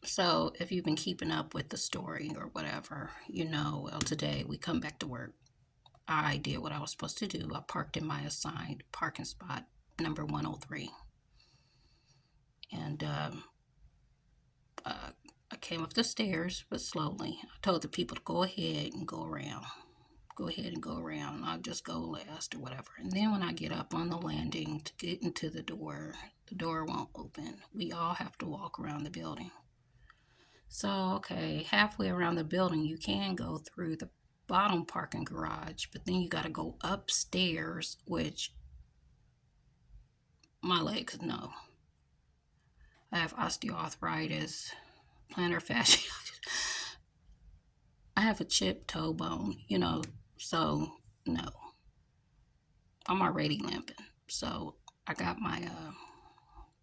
So, if you've been keeping up with the story or whatever, well, today we come back to work. I did what I was supposed to do. I parked in my assigned parking spot, number 103. And uh, I came up the stairs, but slowly. I told the people to go ahead and go around. Go ahead and go around. And I'll just go last or whatever. And then when I get up on the landing to get into the door won't open. We all have to walk around the building. So, okay, halfway around the building, you can go through the bottom parking garage, but then you got to go upstairs, which my legs, no. I have osteoarthritis, plantar fasciitis. I have a chipped toe bone, so no. I'm already limping. So I got my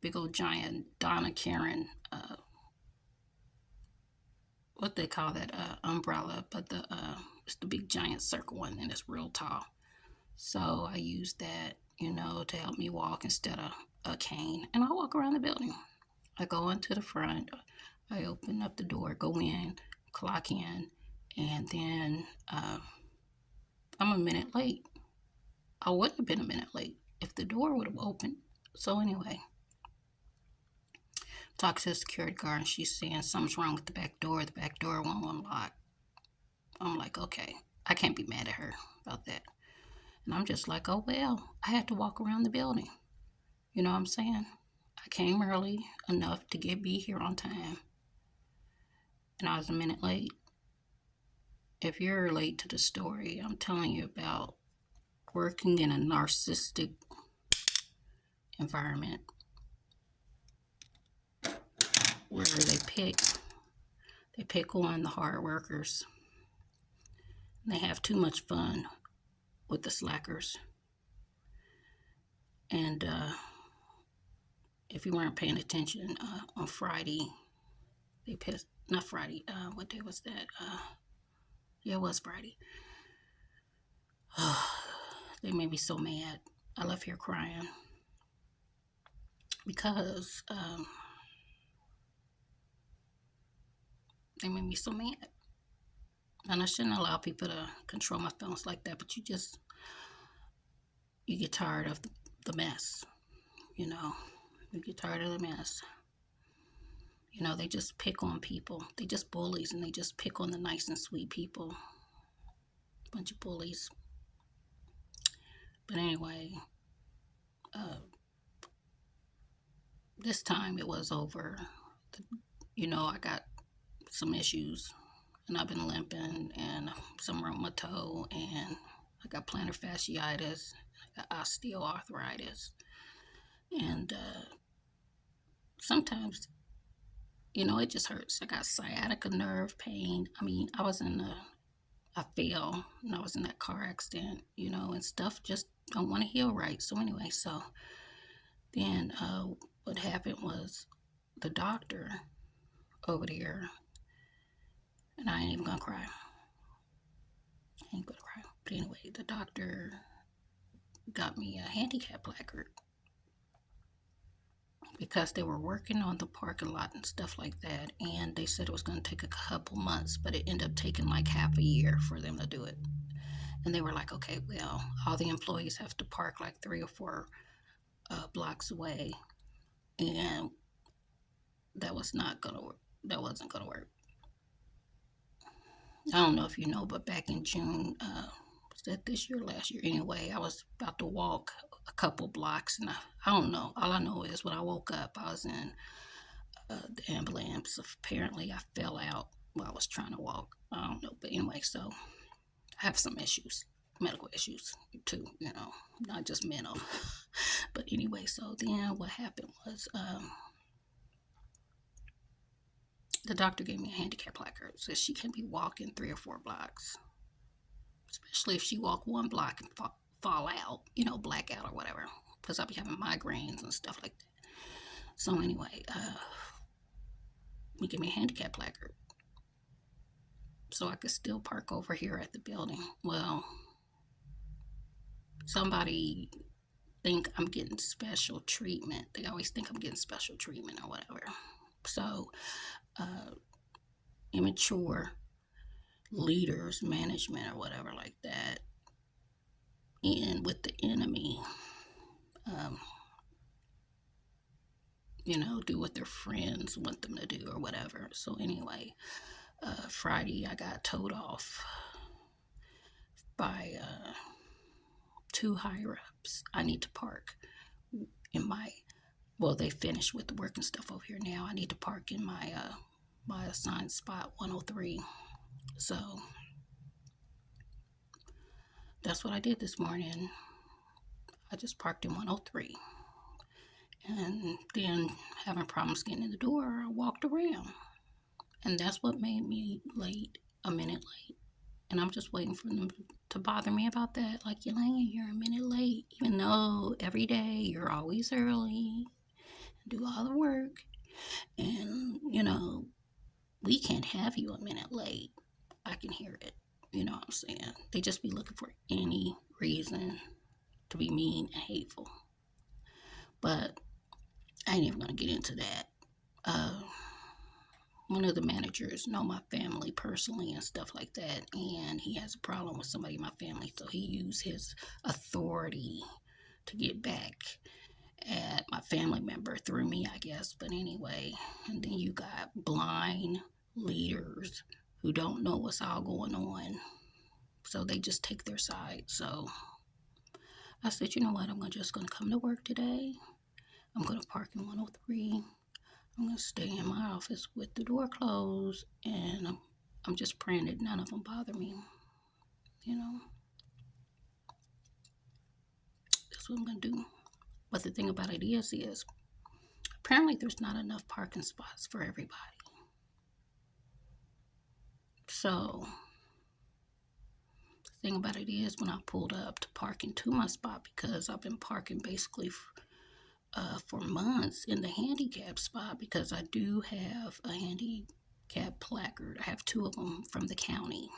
big old giant Donna Karen, what they call that umbrella, but it's the big giant circle one and it's real tall. So I use that, to help me walk instead of a cane. And I walk around the building. I go into the front, I open up the door, go in, clock in, and then I'm a minute late. I wouldn't have been a minute late if the door would have opened. So anyway, talk to the security guard and she's saying something's wrong with the back door. The back door won't unlock. I'm like, okay, I can't be mad at her about that. And I'm just like, oh well, I had to walk around the building. You know what I'm saying? I came early enough to be here on time, and I was a minute late. If you're late to the story, I'm telling you about working in a narcissistic environment where they pick on the hard workers. And they have too much fun with the slackers. And if you weren't paying attention on Friday, they pissed. Not Friday. What day was that? Yeah, it was Friday. They made me so mad. I left here crying because they made me so mad. And I shouldn't allow people to control my feelings like that, but you get tired of the mess, you know. You get tired of the mess. They just pick on people. They just bullies and they just pick on the nice and sweet people. Bunch of bullies. But anyway, this time it was over. I got some issues and I've been limping and some wrong with my toe and I got plantar fasciitis, I got osteoarthritis, and sometimes it just hurts. I got sciatica nerve pain. I mean, I fell and I was in that car accident, and stuff just don't want to heal right. So anyway, so then what happened was the doctor over there, and I ain't even gonna cry. I ain't gonna cry. But anyway, the doctor got me a handicap placard because they were working on the parking lot and stuff like that. And they said it was going to take a couple months, but it ended up taking like half a year for them to do it. And they were like, okay, well, all the employees have to park like 3 or 4 blocks away. And that was not going to work. That wasn't going to work. I don't know if you know, but back in June, was that this year, last year? Anyway, I was about to walk a couple blocks, and I don't know. All I know is when I woke up, I was in the ambulance. Apparently, I fell out while I was trying to walk. I don't know, but anyway, so I have some issues, medical issues too. Not just mental. But anyway, so then what happened was the doctor gave me a handicap placard. Says she can be walking 3 or 4 blocks, especially if she walk 1 block and fall out, black out or whatever, because I'll be having migraines and stuff like that. So anyway, he gave me a handicap placard so I could still park over here at the building. Well, somebody think I'm getting special treatment. They always think I'm getting special treatment or whatever. So, immature leaders, management, or whatever like that, and with the enemy, um, do what their friends want them to do or whatever. So anyway, Friday I got told off by two higher ups. I need to park in my, well, they finished with the work and stuff over here now. I need to park in my assigned spot 103. So that's what I did this morning. I just parked in 103. And then having problems getting in the door, I walked around. And that's what made me late, a minute late. And I'm just waiting for them to bother me about that. Like, Yelena, you're a minute late. Even though every day you're always early, do all the work. And, we can't have you a minute late. I can hear it. You know what I'm saying? They just be looking for any reason to be mean and hateful. But I ain't even going to get into that. One of the managers know my family personally and stuff like that, and he has a problem with somebody in my family, so he used his authority to get back at my family member through me, I guess. But anyway, and then you got blind leaders who don't know what's all going on, so they just take their side. So I said, you know what, I'm just going to come to work today. I'm going to park in 103. I'm going to stay in my office with the door closed, and I'm just praying that none of them bother me. That's what I'm going to do. But the thing about it is apparently there's not enough parking spots for everybody. So the thing about it is, when I pulled up to park into my spot, because I've been parking basically for months in the handicap spot, because I do have a handicap placard. I have two of them from the county.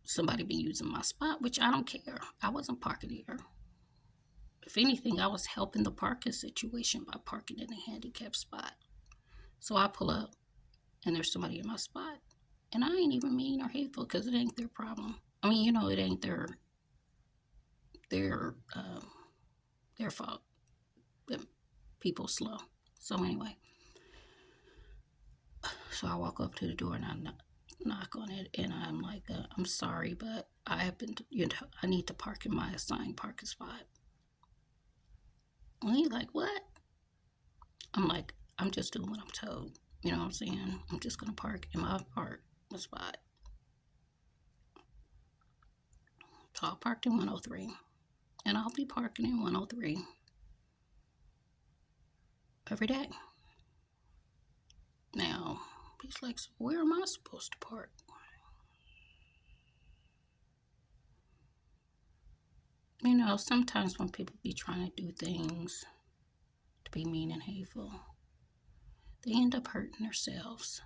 Somebody been using my spot, which I don't care. I wasn't parking here. If anything, I was helping the parking situation by parking in a handicap spot. So I pull up, and there's somebody in my spot. And I ain't even mean or hateful, because it ain't their problem. I mean, it ain't their fault that people slow. So anyway, so I walk up to the door and I knock on it, and I'm like, I'm sorry, but I have been, I need to park in my assigned parking spot. And he's like, what? I'm like, I'm just doing what I'm told. You know what I'm saying? I'm just going to park in my parking spot. So I parked in 103. And I'll be parking in 103 every day. Now, he's like, so where am I supposed to park? Sometimes when people be trying to do things to be mean and hateful, they end up hurting themselves.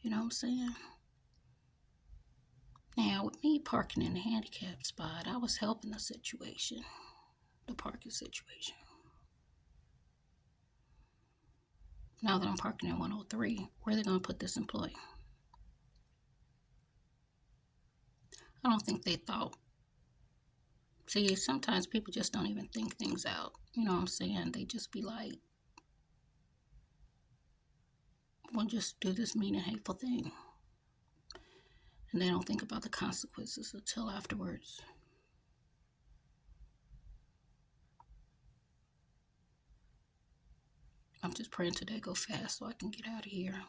You know what I'm saying? Now, with me parking in the handicap spot, I was helping the situation, the parking situation. Now that I'm parking in 103, where are they going to put this employee? I don't think they thought. See, sometimes people just don't even think things out. You know what I'm saying? They just be like, we'll just do this mean and hateful thing. And they don't think about the consequences until afterwards. I'm just praying today go fast so I can get out of here.